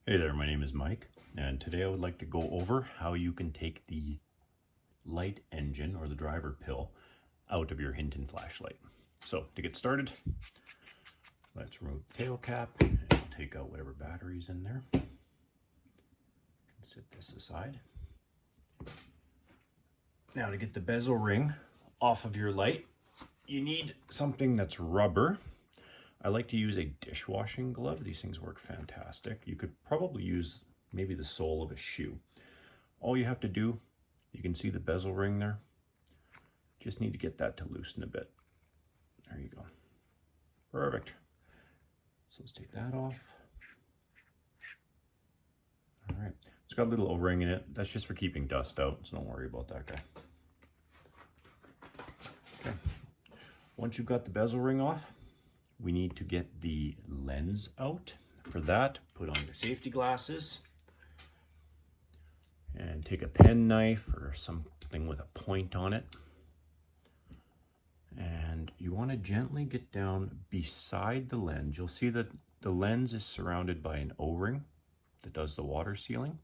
Hey there, my name is Mike, and today I would like to go over how you can take the light engine or the driver pill out of your Hinton Flashlight. So to get started, let's remove the tail cap and we'll take out whatever batteries in there. Set this aside. Now to get the bezel ring off of your light, you need something that's rubber. I like to use a dishwashing glove. These things work fantastic. You could probably use maybe the sole of a shoe. All you have to do, you can see the bezel ring there. Just need to get that to loosen a bit. There you go. Perfect. So let's take that off. All right. It's got a little O-ring in it. That's just for keeping dust out, so don't worry about that guy. Okay. Once you've got the bezel ring off, we need to get the lens out. For that, put on your safety glasses and take a pen knife or something with a point on it. And you want to gently get down beside the lens. You'll see that the lens is surrounded by an O-ring that does the water sealing.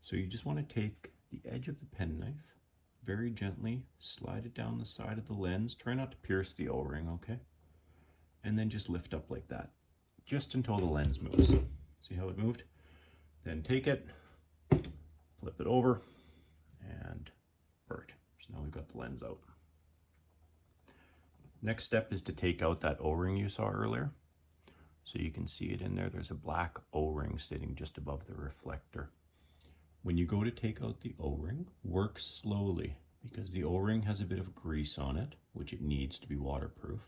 So you just want to take the edge of the pen knife, very gently slide it down the side of the lens. Try not to pierce the O-ring, okay? And then just lift up like that, just until the lens moves. See how it moved? Then take it, flip it over, and perfect. So now we've got the lens out. Next step is to take out that O-ring you saw earlier. So you can see it in there. There's a black O-ring sitting just above the reflector. When you go to take out the O-ring, work slowly because the O-ring has a bit of grease on it, which it needs to be waterproof.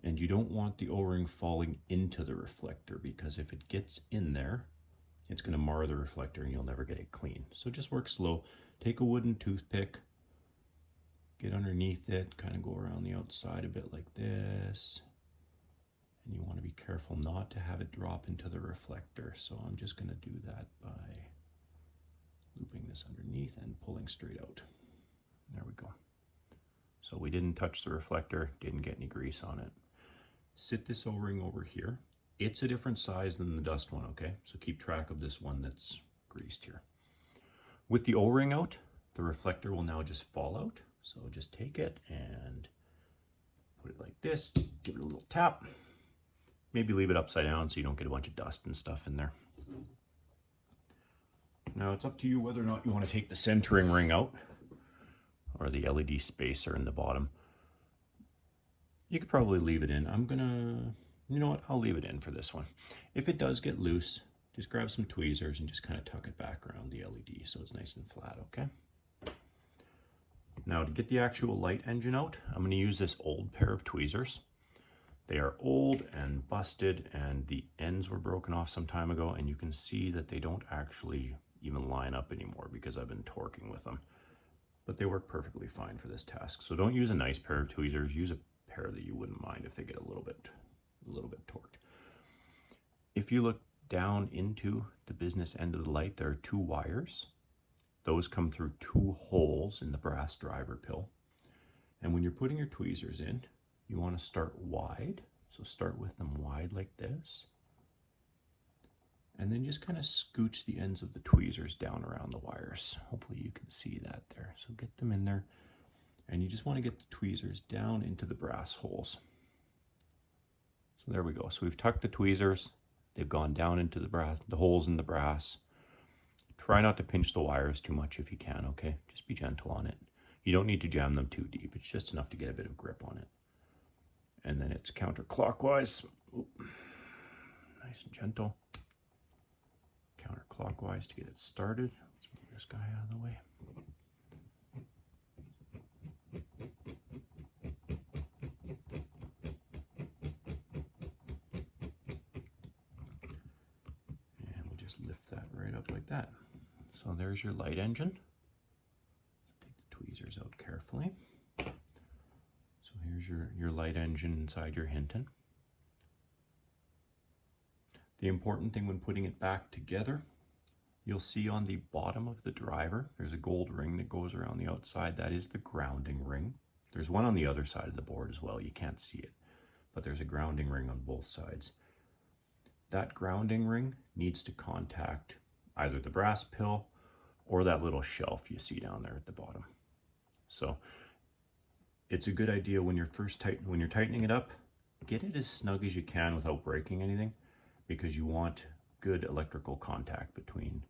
And you don't want the O-ring falling into the reflector because if it gets in there, it's going to mar the reflector and you'll never get it clean. So just work slow. Take a wooden toothpick, get underneath it, kind of go around the outside a bit like this. And you want to be careful not to have it drop into the reflector. So I'm just going to do that by looping this underneath and pulling straight out. There we go. So we didn't touch the reflector, didn't get any grease on it. Sit this O-ring over here. It's a different size than the dust one, okay? So keep track of this one that's greased here. With the O-ring out, the reflector will now just fall out. So just take it and put it like this, give it a little tap. Maybe leave it upside down so you don't get a bunch of dust and stuff in there. Now it's up to you whether or not you want to take the centering ring out or the LED spacer in the bottom. You could probably leave it in. You know what, I'll leave it in for this one. If it does get loose, just grab some tweezers and just kind of tuck it back around the LED so it's nice and flat, okay? Now to get the actual light engine out, I'm going to use this old pair of tweezers. They are old and busted and the ends were broken off some time ago, and you can see that they don't actually even line up anymore because I've been torquing with them. But they work perfectly fine for this task. So don't use a nice pair of tweezers, use a pair that you wouldn't mind if they get a little bit torqued. If you look down into the business end of the light, there are two wires. Those come through two holes in the brass driver pill. And when you're putting your tweezers in, you want to start wide. So start with them wide like this. And then just kind of scooch the ends of the tweezers down around the wires. Hopefully you can see that there. So get them in there. And you just want to get the tweezers down into the brass holes. So there we go. So we've tucked the tweezers. They've gone down into the holes in the brass. Try not to pinch the wires too much if you can, okay? Just be gentle on it. You don't need to jam them too deep. It's just enough to get a bit of grip on it. And then it's counterclockwise. Oop. Nice and gentle. Counterclockwise to get it started. Let's move this guy out of the way. And we'll just lift that right up like that. So there's your light engine. Take the tweezers out carefully. So here's your light engine inside your Hinton. The important thing when putting it back together, you'll see on the bottom of the driver, there's a gold ring that goes around the outside. That is the grounding ring. There's one on the other side of the board as well. You can't see it, but there's a grounding ring on both sides. that grounding ring needs to contact either the brass pill or that little shelf you see down there at the bottom. So it's a good idea when you're tightening it up, get it as snug as you can without breaking anything, because you want good electrical contact between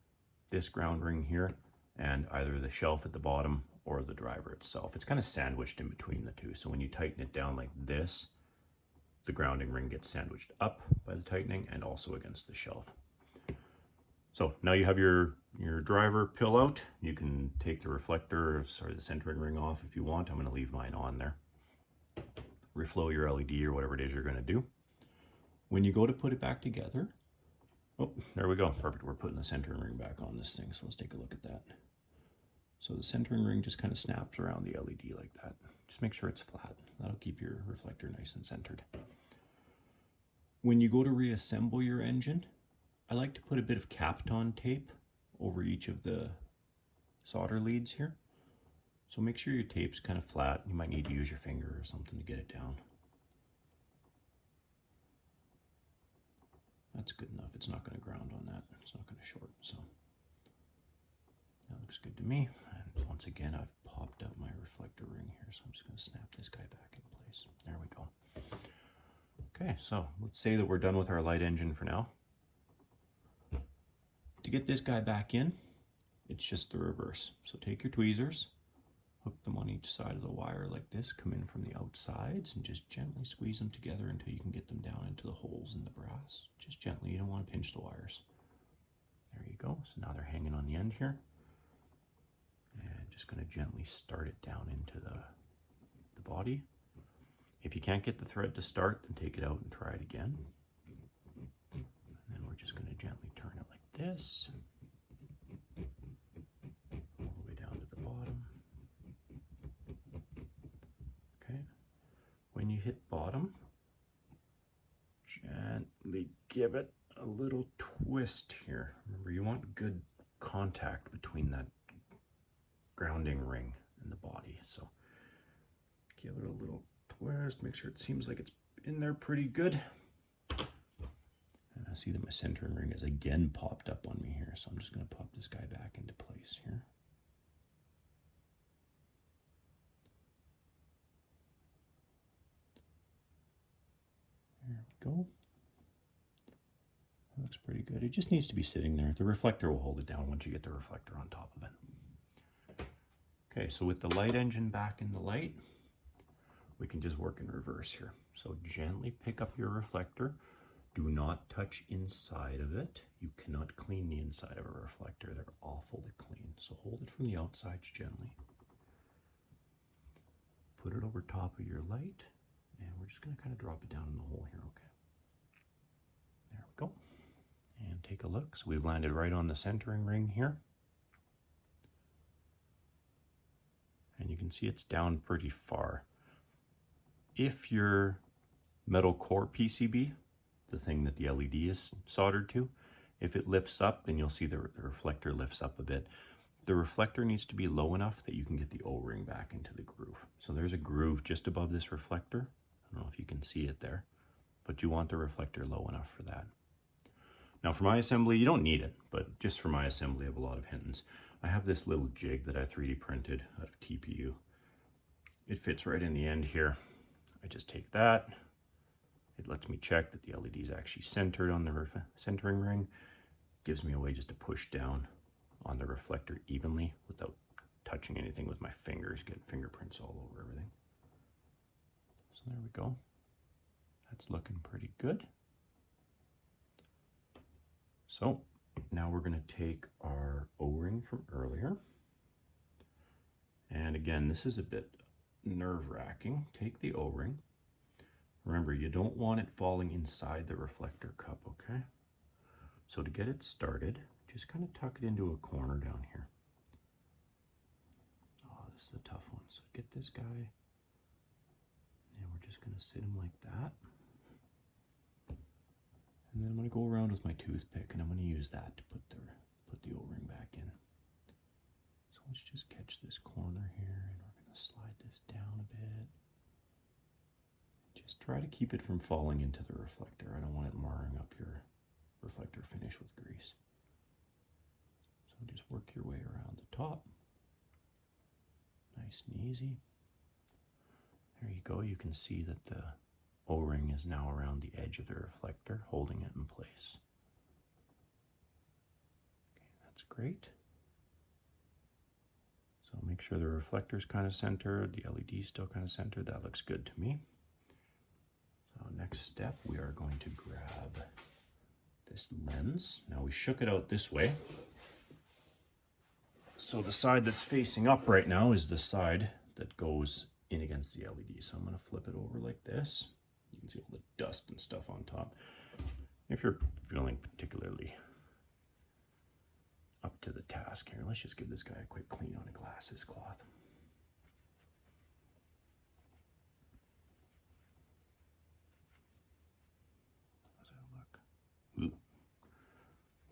this ground ring here and either the shelf at the bottom or the driver itself. It's kind of sandwiched in between the two. So when you tighten it down like this, the grounding ring gets sandwiched up by the tightening and also against the shelf. So now you have your driver pill out. You can take the reflector, sorry, the centering ring off if you want. I'm going to leave mine on there. Reflow your LED or whatever it is you're going to do. When you go to put it back together, oh, there we go. Perfect. We're putting the centering ring back on this thing. So let's take a look at that. So the centering ring just kind of snaps around the LED like that. Just make sure it's flat. That'll keep your reflector nice and centered. When you go to reassemble your engine, I like to put a bit of Kapton tape over each of the solder leads here. So make sure your tape's kind of flat. You might need to use your finger or something to get it down. That's good enough. It's not going to ground on that. It's not going to short. So that looks good to me. And once again, I've popped up my reflector ring here. So I'm just going to snap this guy back in place. There we go. Okay, so let's say that we're done with our light engine for now. To get this guy back in, it's just the reverse. So take your tweezers, hook them on each side of the wire like this, come in from the outsides and just gently squeeze them together until you can get them down into the holes in the brass. Just gently, you don't want to pinch the wires. There you go. So now they're hanging on the end here. And just going to gently start it down into the body. If you can't get the thread to start, then take it out and try it again. And then we're just going to gently turn it like this, all the way down to the bottom. Okay. When you hit bottom, gently give it a little twist here. Remember, you want good contact between that grounding ring and the body. So give it a little twist, make sure it seems like it's in there pretty good. And I see that my centering ring has again popped up on me here, so I'm just going to pop this guy back into place here. There we go. That looks pretty good. It just needs to be sitting there. The reflector will hold it down once you get the reflector on top of it. Okay, so with the light engine back in the light, we can just work in reverse here. So gently pick up your reflector. Do not touch inside of it. You cannot clean the inside of a reflector. They're awful to clean. So hold it from the outsides gently. Put it over top of your light, and we're just going to kind of drop it down in the hole here, okay? There we go. And take a look. So we've landed right on the centering ring here. And you can see it's down pretty far. If your metal core PCB, the thing that the LED is soldered to, if it lifts up, then you'll see the reflector lifts up a bit. The reflector needs to be low enough that you can get the O-ring back into the groove. So there's a groove just above this reflector. I don't know if you can see it there, but you want the reflector low enough for that. Now for my assembly, you don't need it, but just for my assembly of a lot of Hintons, I have this little jig that I 3D printed out of TPU. It fits right in the end here. I just take that. It lets me check that the LED is actually centered on the centering ring. Gives me a way just to push down on the reflector evenly without touching anything with my fingers, get fingerprints all over everything. So there we go. That's looking pretty good. So now we're going to take our O-ring from earlier. And again, this is a bit nerve-wracking. Take the O-ring. Remember, you don't want it falling inside the reflector cup, okay? So to get it started, just kind of tuck it into a corner down here. Oh, this is a tough one. So get this guy, and we're just going to sit him like that. And then I'm going to go around with my toothpick, and I'm going to use that to put the O-ring back in. So let's just catch this corner here, and we're going to slide this down a bit. Just try to keep it from falling into the reflector. I don't want it marring up your reflector finish with grease. So just work your way around the top. Nice and easy. There you go. You can see that the O-ring is now around the edge of the reflector, holding it in place. Okay, that's great. So make sure the reflector's kind of centered, the LED's still kind of centered. That looks good to me. So next step, we are going to grab this lens. Now we shook it out this way. So the side that's facing up right now is the side that goes in against the LED. So I'm going to flip it over like this. You can see all the dust and stuff on top. If you're feeling particularly up to the task here, let's just give this guy a quick clean on a glasses cloth. How does that look? Ooh,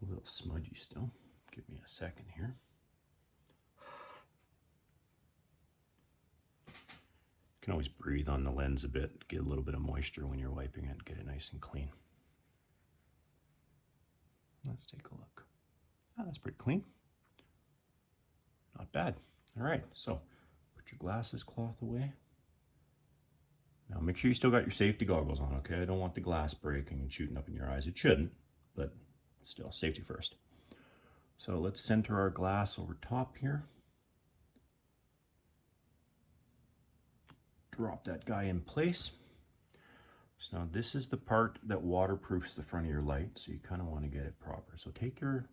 a little smudgy still. Give me a second here. You can always breathe on the lens a bit, get a little bit of moisture when you're wiping it, get it nice and clean. Let's take a look. Oh, that's pretty clean. Not bad. All right, so put your glasses cloth away. Now make sure you still got your safety goggles on, okay? I don't want the glass breaking and shooting up in your eyes. It shouldn't, but still, safety first. So let's center our glass over top here. Drop that guy in place. So now this is the part that waterproofs the front of your light, so you kind of want to get it proper. So take your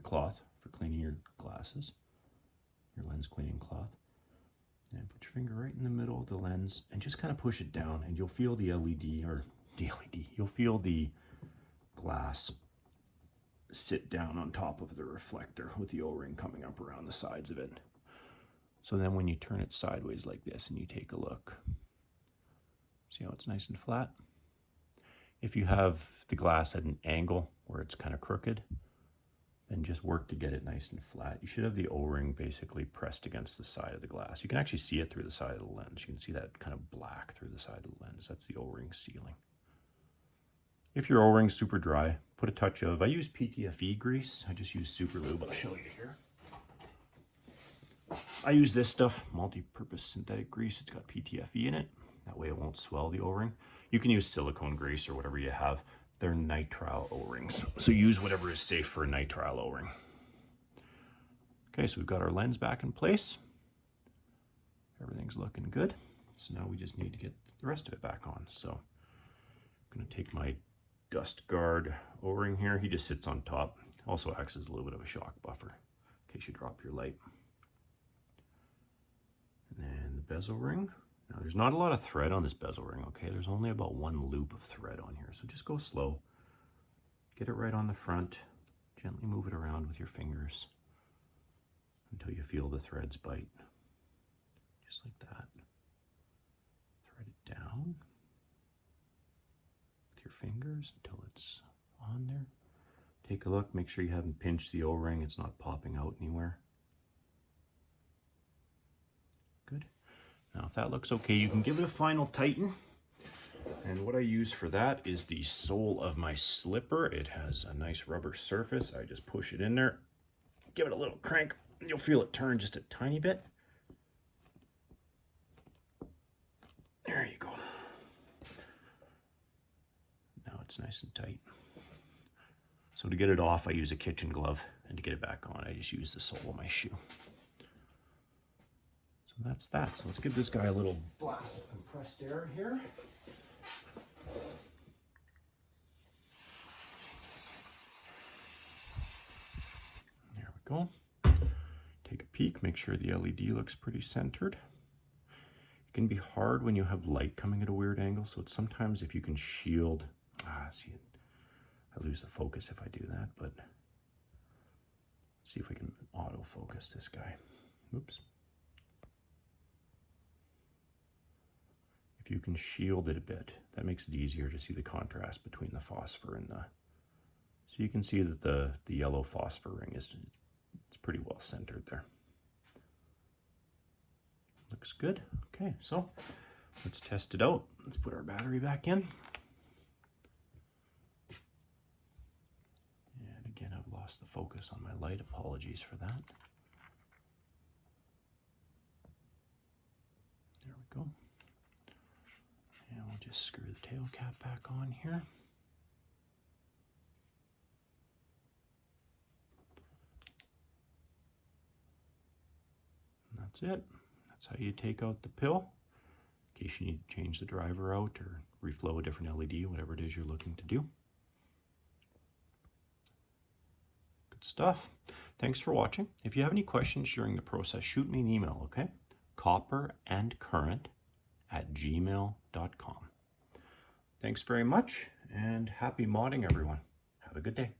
cloth for cleaning your glasses, your lens cleaning cloth, and put your finger right in the middle of the lens and just kind of push it down, and you'll feel the you'll feel the glass sit down on top of the reflector with the O-ring coming up around the sides of it. So then when you turn it sideways like this and you take a look, see how it's nice and flat? If you have the glass at an angle where it's kind of crooked, then just work to get it nice and flat. You should have the O-ring basically pressed against the side of the glass. You can actually see it through the side of the lens. You can see that kind of black through the side of the lens. That's the O-ring sealing. If your O-ring's super dry, put a touch of, I use PTFE grease. I just use super lube. I'll show you here. I use this stuff, multi-purpose synthetic grease. It's got PTFE in it. That way it won't swell the O-ring. You can use silicone grease or whatever you have. They're nitrile O-rings, so use whatever is safe for a nitrile O-ring. Okay, so we've got our lens back in place. Everything's looking good. So now we just need to get the rest of it back on. So I'm going to take my dust guard O-ring here. He just sits on top. Also acts as a little bit of a shock buffer in case you drop your light. And then the bezel ring. Now there's not a lot of thread on this bezel ring, okay? There's only about one loop of thread on here, so just go slow. Get it right on the front. Gently move it around with your fingers until you feel the threads bite. Just like that. Thread it down with your fingers until it's on there. Take a look, make sure you haven't pinched the O-ring, it's not popping out anywhere. Good. Now if that looks okay, you can give it a final tighten. And what I use for that is the sole of my slipper. It has a nice rubber surface. I just push it in there, give it a little crank, and you'll feel it turn just a tiny bit. There you go. Now it's nice and tight. So to get it off, I use a kitchen glove, and to get it back on, I just use the sole of my shoe. So that's that. So let's give this guy a little blast of compressed air here. There we go. Take a peek, make sure the LED looks pretty centered. It can be hard when you have light coming at a weird angle, so it's sometimes if you can shield, see, I lose the focus if I do that, but let's see if we can autofocus this guy. Oops. If you can shield it a bit, that makes it easier to see the contrast between the phosphor and the, so you can see that the yellow phosphor ring it's pretty well centered there. Looks good. Okay, so let's test it out. Let's put our battery back in. focus on my light. Apologies for that. There we go. And we'll just screw the tail cap back on here. And that's it. That's how you take out the pill, in case you need to change the driver out or reflow a different LED, whatever it is you're looking to do. Good stuff. Thanks for watching. If you have any questions during the process, shoot me an email, okay? copperandcurrent@gmail.com. Thanks very much, and happy modding, everyone. Have a good day.